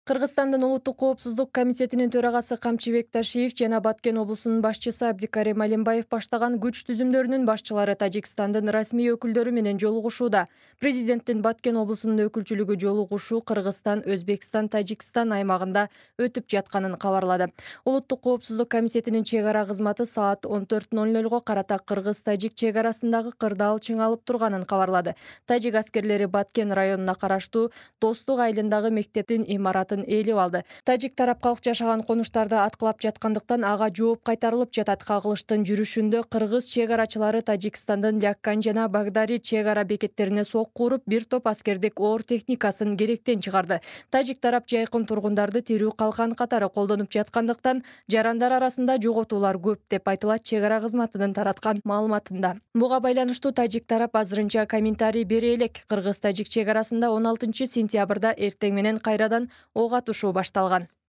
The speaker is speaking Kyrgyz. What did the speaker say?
Кыргызстандын Улуттук коопсуздук комитетинин төрагасы Камчыбек Ташиев жана Баткен облусунун башчысы Абдикарим Алимбаев баштаган күч түзүмдөрүнүн башчылары Тажикстандын расмий өкүлдөрү менен жолугушууда. Президенттин Баткен облусунун өкүлчүлүгү жолугушуу Кыргызстан, Өзбекстан, Тажикстан аймагында өтүп жатканын кабарлады. Улуттук коопсуздук комитетинин чек ара кызматы саат 14:00 карата Кыргыз-Тажик чек арасындагы кырдаал чыңалып турганын кабарлады. Тажик аскерлери Баткен районуна караштуу Достук айылындагы мектептин имаратын ээлеп алды. Тажик тарап калк жашаган конуштарды аткылап жаткандыктан ага жооп кайтарылып жатат. Кагылыштын жүрүшүндө кыргыз чек арачылары Тажикстандын Ляккан жана Багдари чек ара бекеттерине сокку уруп, бир топ аскердик оор техникасын керектен чыгарды. Тажик тарап жайкын тургундарды тирүү калкан катары колдонуп жаткандыктан жарандар арасында жоготуулар көп деп айтылат чек ара кызматынын тараткан маалыматында. Буга байланыштуу Тажик тарап азырынча комментарий бере элек. Кыргыз-Тажик чек арасында 16 сентябрда эртең менен кайрадан ок атышуу башталган.